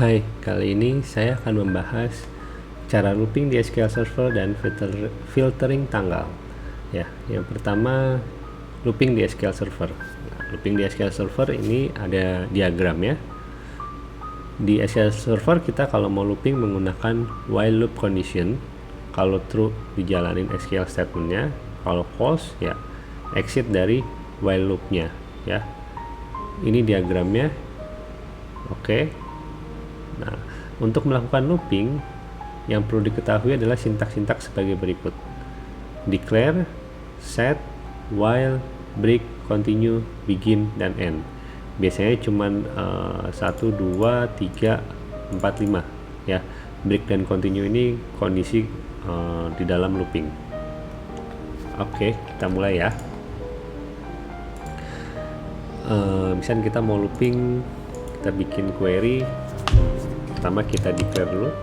Hai, kali ini saya akan membahas cara looping di SQL Server dan filtering tanggal. Ya, yang pertama looping di SQL Server. Nah, looping di SQL Server ini ada diagram ya. Di SQL Server kita kalau mau looping menggunakan while loop condition. Kalau true dijalanin SQL statementnya, kalau false ya exit dari while loopnya ya. Ini diagramnya. Oke. Nah, untuk melakukan looping yang perlu diketahui adalah sintaks-sintaks sebagai berikut: declare, set, while, break, continue, begin, dan end. Biasanya cuman 1, 2, 3, 4, 5 ya. Break dan continue ini kondisi di dalam looping. Oke, kita mulai ya. Misalnya kita mau looping, kita bikin query. Pertama kita declare dulu,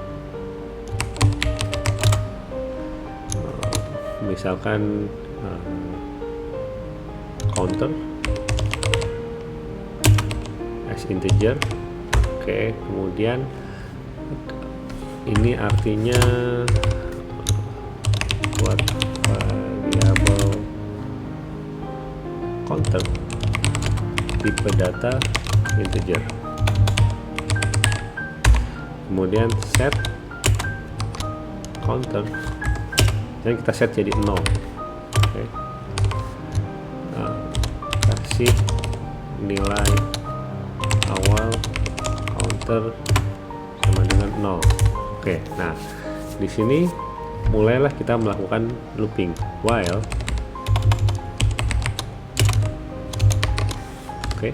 misalkan counter as integer. Oke, kemudian ini artinya buat variable counter tipe data integer. Kemudian set counter, dan kita set jadi 0. Oke. Kasih nilai awal counter sama dengan 0. Oke, nah di sini mulailah kita melakukan looping while. Oke.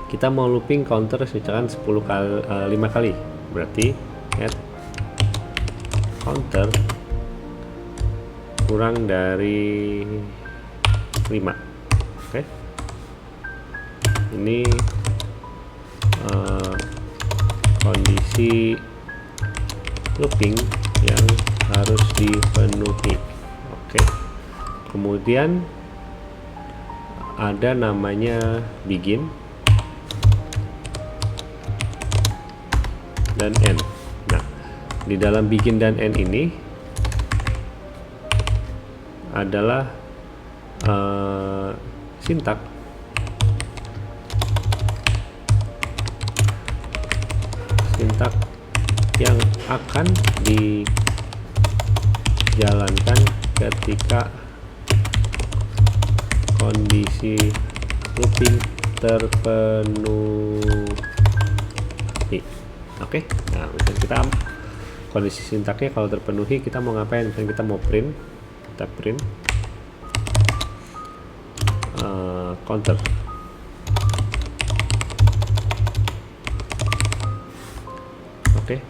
Kita mau looping counter misalkan 5 kali, berarti add counter kurang dari 5. Oke. Ini kondisi looping yang harus dipenuhi. Oke. Kemudian ada namanya begin dan end. Nah, di dalam begin dan end ini adalah sintak yang akan dijalankan ketika kondisi looping terpenuhi. Oke, nah misalnya kita kondisi sintaknya kalau terpenuhi, kita mau ngapain? Misalnya kita mau print, kita print counter. Oke,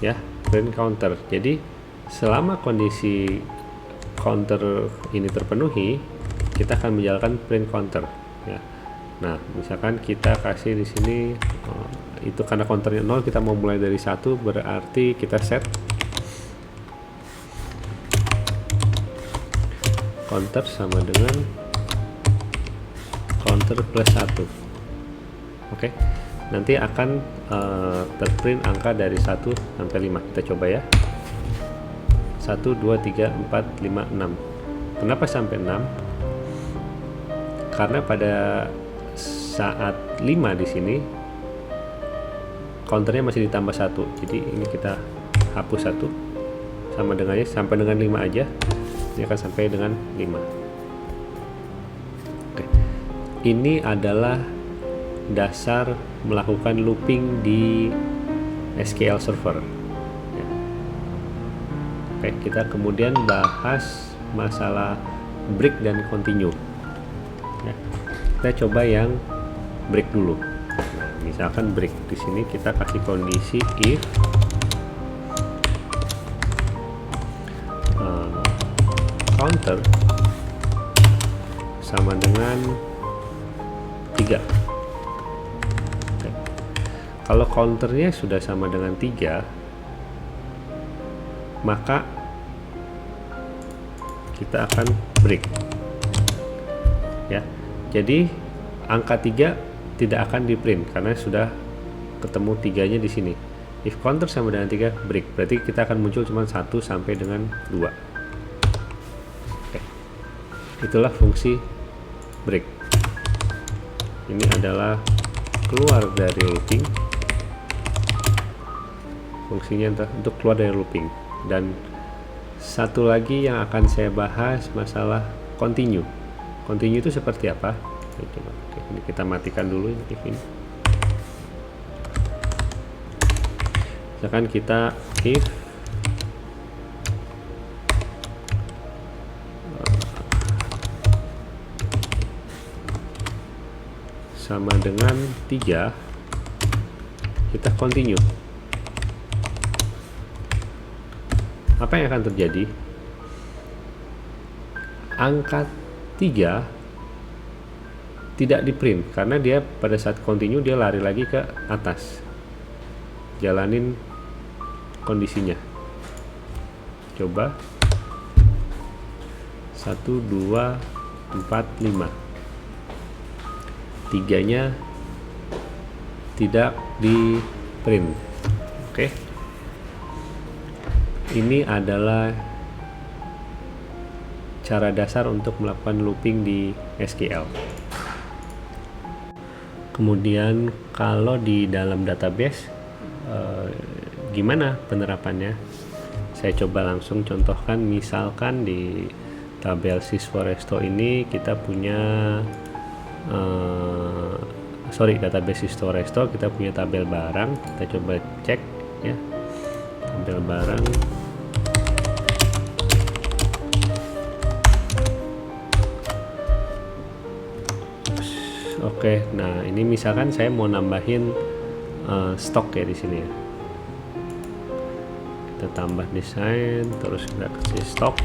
ya, print counter. Jadi selama kondisi counter ini terpenuhi, kita akan menjalankan print counter ya. Nah, misalkan kita kasih di sini itu karena counternya 0, kita mau mulai dari 1, berarti kita set counter sama dengan counter plus 1. Oke. Nanti akan terprint angka dari 1 sampai 5. Kita coba ya. 1, 2, 3, 4, 5, 6. Kenapa sampai 6? Karena pada saat 5 di sini counternya masih ditambah 1. Jadi ini kita hapus 1 sama dengannya, sampai dengan 5 aja. Ini akan sampai dengan 5. Oke. Ini adalah dasar melakukan looping di SQL Server. Oke, kita kemudian bahas masalah break dan continue. Ya, kita coba yang break dulu. Nah, misalkan break di sini kita kasih kondisi if counter sama dengan 3. Oke. Kalau counternya sudah sama dengan 3, maka kita akan break ya. Jadi angka 3 tidak akan di print karena sudah ketemu 3-nya di sini. If counter sama dengan 3, break. Berarti kita akan muncul cuma 1 sampai dengan 2. Oke. Itulah fungsi break. Ini adalah keluar dari looping. Fungsinya untuk keluar dari looping. Dan satu lagi yang akan saya bahas masalah continue. Continue itu seperti apa? Coba. Oke, ini kita matikan dulu if ini. Misalkan kita if sama dengan 3, kita continue. Apa yang akan terjadi? Angka 3 tidak di print karena dia pada saat continue dia lari lagi ke atas, jalanin kondisinya. Coba 1, 2, 4, 5, 3-nya tidak di print. Oke. Ini adalah cara dasar untuk melakukan looping di SQL. Kemudian kalau di dalam database gimana penerapannya? Saya coba langsung contohkan. Misalkan di tabel sys4resto ini kita punya database sys4resto kita punya tabel barang. Kita coba cek ya, tabel barang. Oke, nah ini misalkan saya mau nambahin stok ya di sini ya. Kita tambah desain, terus kita kasih stok.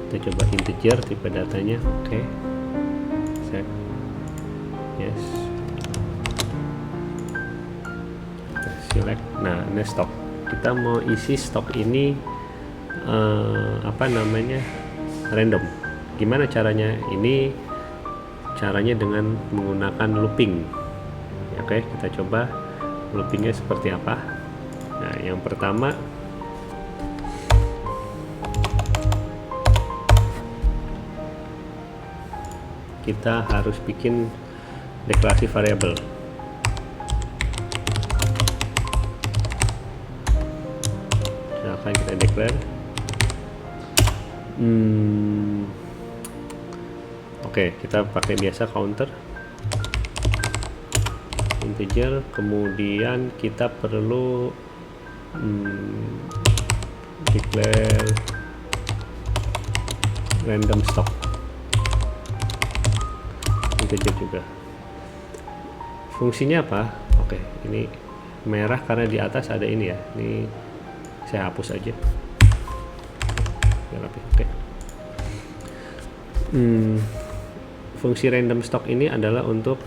Kita coba integer tipe datanya. Oke, set, yes. Kita select. Nah, ini stok. Kita mau isi stok ini random. Gimana caranya? Ini caranya dengan menggunakan looping. Oke, kita coba loopingnya seperti apa. Nah, yang pertama kita harus bikin deklarasi variabel. Silahkan kita declare. Oke, kita pakai biasa counter integer, kemudian kita perlu declare random stock integer juga. Fungsinya apa? Oke, ini merah karena di atas ada ini ya. Ini saya hapus aja biar rapi. Oke. Fungsi random stock ini adalah untuk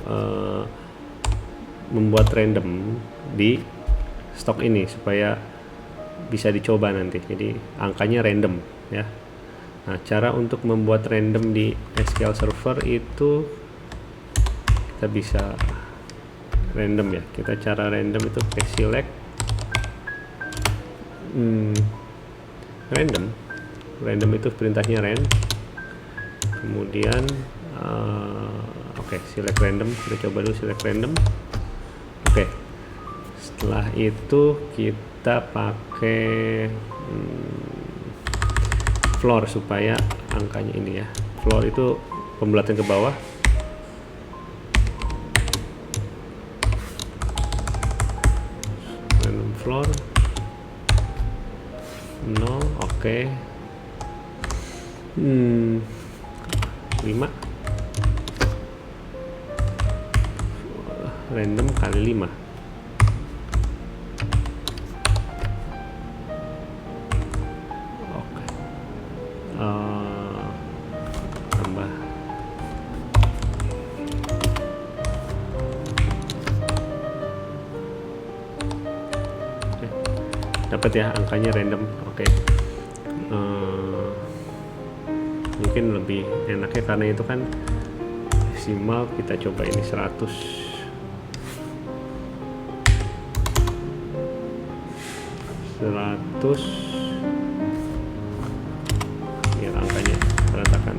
membuat random di stok ini supaya bisa dicoba nanti. Jadi angkanya random ya. Nah, cara untuk membuat random di SQL Server itu kita bisa random ya. Kita cara random itu pakai select random itu perintahnya ren. Kemudian select random. Kita coba dulu select random. Setelah itu kita pakai floor supaya angkanya ini ya. Floor itu pembulatan ke bawah. Random floor 0. 5 random kali 5. Tambah dapat ya angkanya random. Mungkin lebih enaknya karena itu kan desimal. Kita coba ini 100. 100. Ini angkanya berantakan.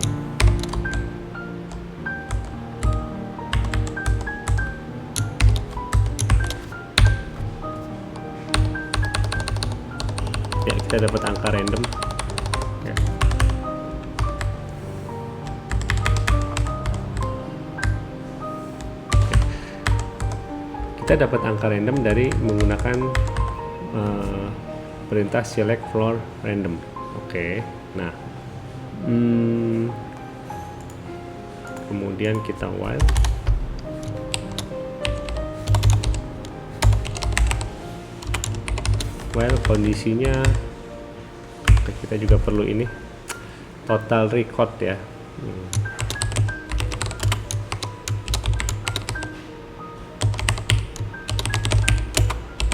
Ya, kita dapat angka random ya. Kita dapat angka random dari menggunakan perintah select floor random. Oke. Nah, kemudian kita while kondisinya, kita juga perlu ini total record ya.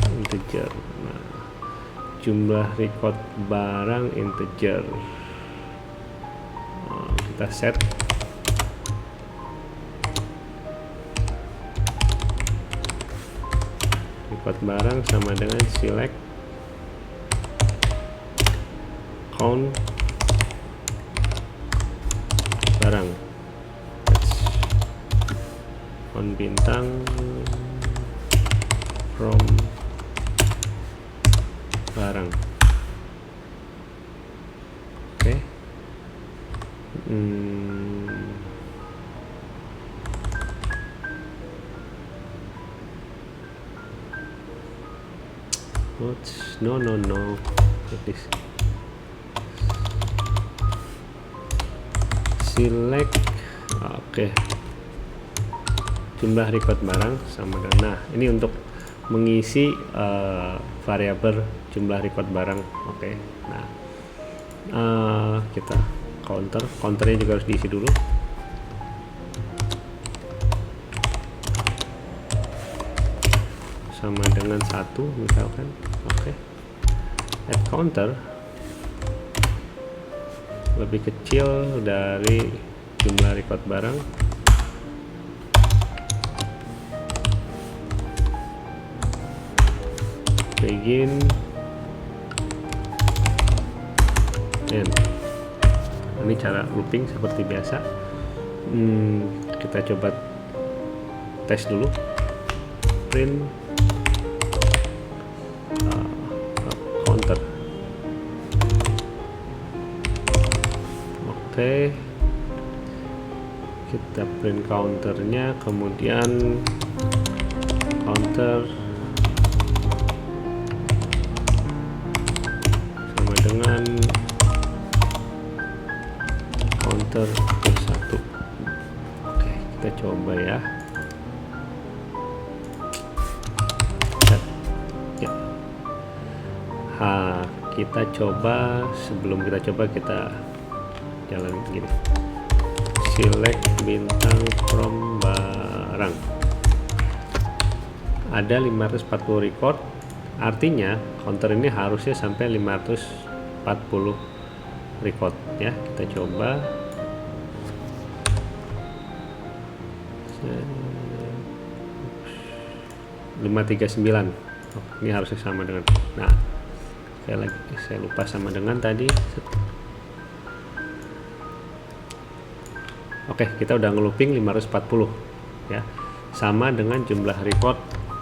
Integer. Nah, jumlah record barang integer. Kita set record barang sama dengan select count barang, count bintang from barang. Oke. No. Please. Select. Oke. Jumlah record barang sama dengan. Nah, ini untuk mengisi variabel jumlah record barang. Oke. Nah, kita counternya juga harus diisi dulu. Sama dengan 1 misalkan. Oke. Add counter lebih kecil dari jumlah record barang. Begin end. Ini cara looping seperti biasa. Kita coba tes dulu. Print counter. Oke, kita print counternya, kemudian counter sama dengan counter plus 1. Oke, kita coba ya. Kita coba, sebelum kita coba kita jalan gini, select bintang from barang. Ada 540 record, artinya counter ini harusnya sampai 540 record ya. Kita coba 539. Ini harusnya sama dengan, nah saya lupa sama dengan tadi. Oke, kita udah ngelooping 540 ya, sama dengan jumlah record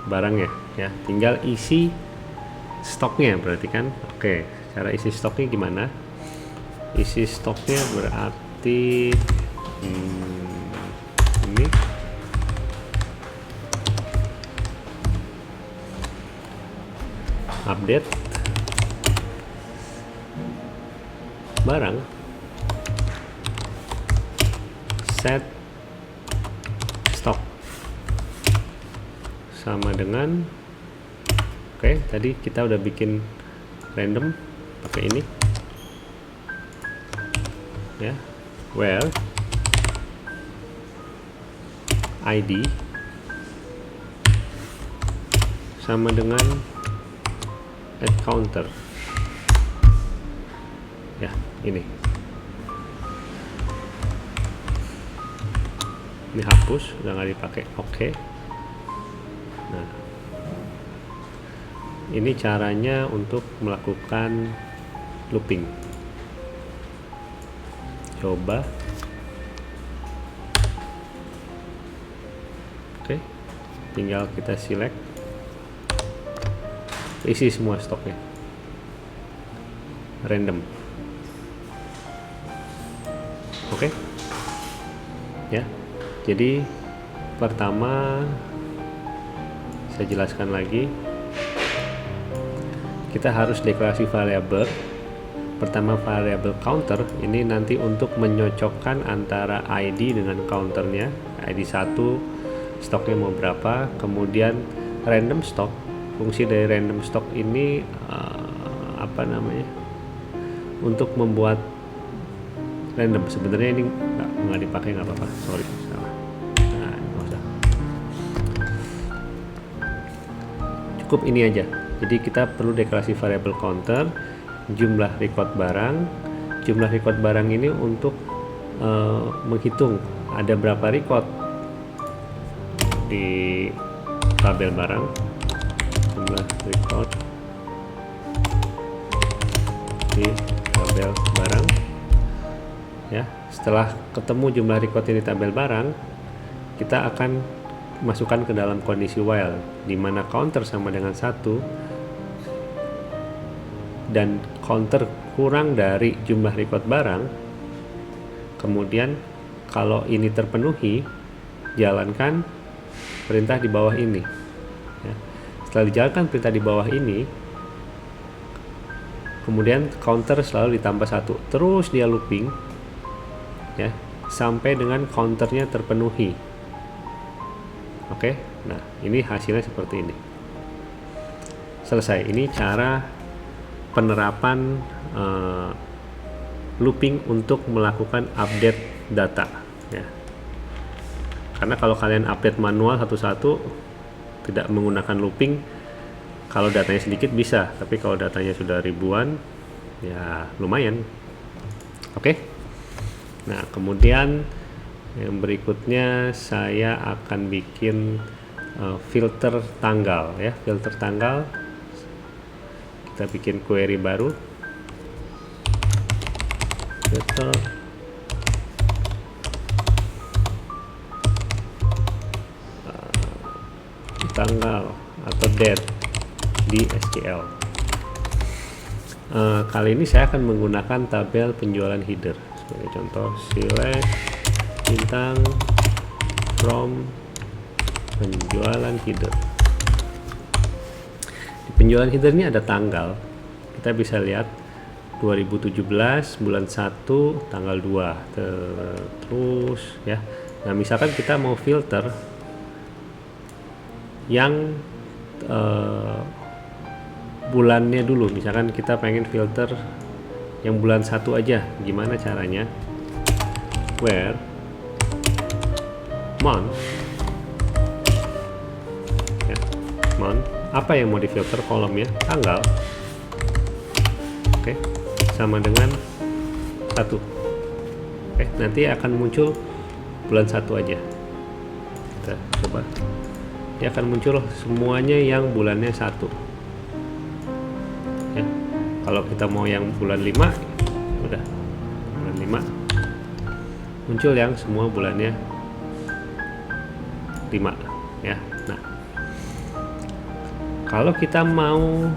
barangnya ya. Tinggal isi stoknya berarti kan. Oke, cara isi stoknya gimana? Isi stoknya berarti ini update barang, set stock sama dengan, oke, tadi kita udah bikin random pakai ini ya, where ID sama dengan add counter ya, ini hapus, udah nggak dipakai. Oke. Nah, ini caranya untuk melakukan looping. Coba. Oke, tinggal kita select, isi semua stoknya, random. Oke, ya. Jadi pertama saya jelaskan lagi, kita harus deklarasi variabel. Pertama, variabel counter ini nanti untuk menyocokkan antara ID dengan counternya, ID 1 stoknya mau berapa. Kemudian random stock, fungsi dari random stock ini untuk membuat random. Sebenarnya ini nggak dipakai, nggak apa-apa, sorry, salah. Nah, nggak usah, cukup ini aja. Jadi kita perlu deklarasi variabel counter, jumlah record barang. Jumlah record barang ini untuk menghitung ada berapa record di tabel barang. Jumlah record di tabel barang, ya. Setelah ketemu jumlah record di tabel barang, kita akan masukkan ke dalam kondisi while, di mana counter sama dengan 1 dan counter kurang dari jumlah record barang. Kemudian kalau ini terpenuhi, jalankan perintah di bawah ini, ya. Setelah dijalankan perintah di bawah ini, kemudian counter selalu ditambah 1, terus dia looping, ya, sampai dengan counternya terpenuhi. Oke, nah ini hasilnya seperti ini. Selesai. Ini cara penerapan looping untuk melakukan update data, ya. Karena kalau kalian update manual satu-satu tidak menggunakan looping, kalau datanya sedikit bisa, tapi kalau datanya sudah ribuan, ya lumayan. Oke. Nah, kemudian yang berikutnya saya akan bikin filter tanggal, ya. Filter tanggal, kita bikin query baru, filter tanggal atau date di SQL. Kali ini saya akan menggunakan tabel penjualan header. Sebagai contoh, select bintang from penjualan header. Di penjualan header ini ada tanggal. Kita bisa lihat 2017 bulan 1 tanggal 2 terus, ya. Nah, misalkan kita mau filter yang bulannya dulu, misalkan kita pengen filter yang bulan 1 aja, gimana caranya? Where month, ya, month, apa yang mau difilter? Kolomnya tanggal. Oke, sama dengan 1. Oke, nanti akan muncul bulan 1 aja. Kita coba, dia akan muncul semuanya yang bulannya 1, ya. Kalau kita mau yang bulan 5, udah bulan 5 muncul yang semua bulannya 5, ya. Nah, kalau kita mau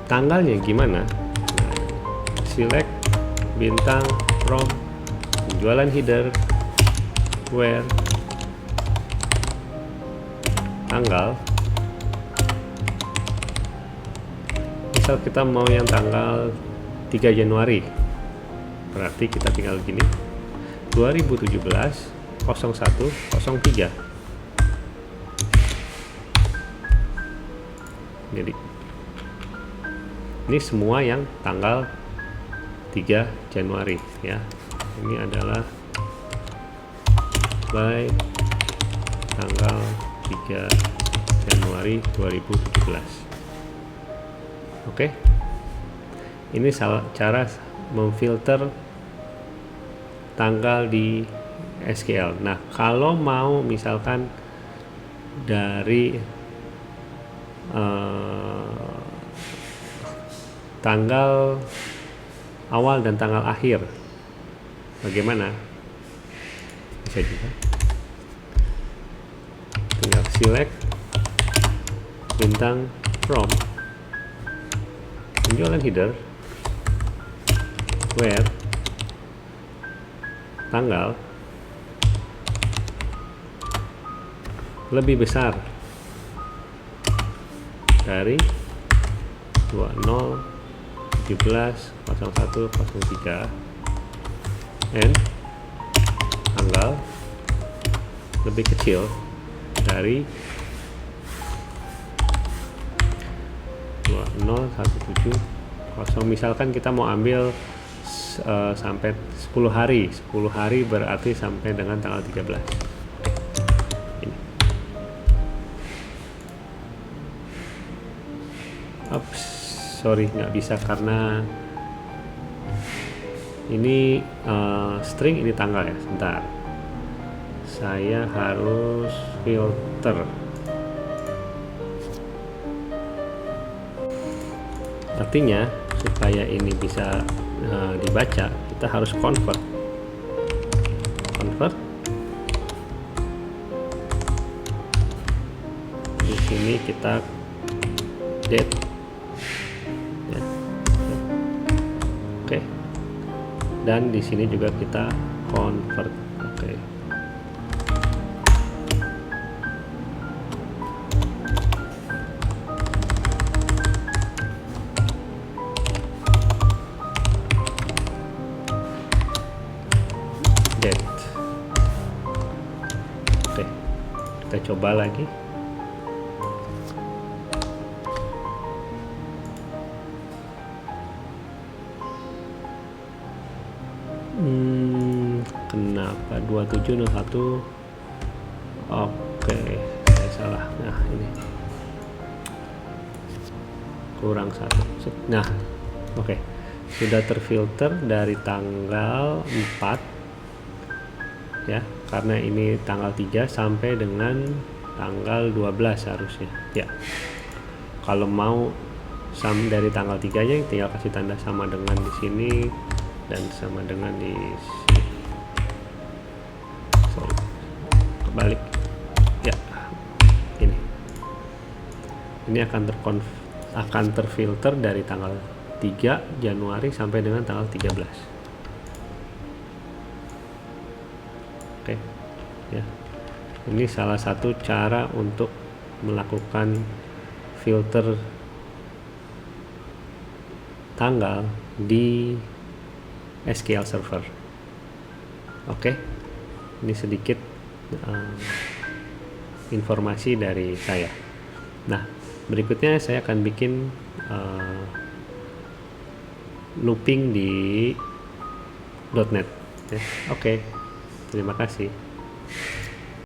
tanggalnya gimana? Select bintang from penjualan header, where tanggal. Misal kita mau yang tanggal 3 Januari, berarti kita tinggal gini, 2017 0103. Jadi ini semua yang tanggal 3 Januari, ya. Ini adalah by tanggal 3 Januari 2017. Oke. Ini cara memfilter tanggal di SQL. Nah, kalau mau misalkan dari tanggal awal dan tanggal akhir, bagaimana? Bisa juga tinggal select bintang from penjualan header where tanggal lebih besar dari 20170103 and tanggal lebih kecil dari 201710. Misalkan kita mau ambil sampai 10 hari berarti sampai dengan tanggal 13. Ini. Sorry, nggak bisa karena ini string, ini tanggal ya. Sebentar, saya harus filter. Artinya supaya ini bisa dibaca, kita harus convert. Di sini kita date, ya. Oke. Dan di sini juga kita convert. Oke. Oke, kita coba lagi. Kenapa 2701? Oke, saya salah. Nah, ini kurang satu. Nah, oke, sudah terfilter dari tanggal 4 ya, karena ini tanggal 3 sampai dengan tanggal 12 harusnya ya. Kalau mau dari tanggal 3 nya tinggal kasih tanda sama dengan di sini dan sama dengan di sini. Sorry, kebalik ya. Ini akan terfilter dari tanggal 3 Januari sampai dengan tanggal 13. Oke, ya. Ini salah satu cara untuk melakukan filter tanggal di SQL Server. Oke, ini sedikit informasi dari saya. Nah, berikutnya saya akan bikin looping di .NET. Ya. Oke. Terima kasih.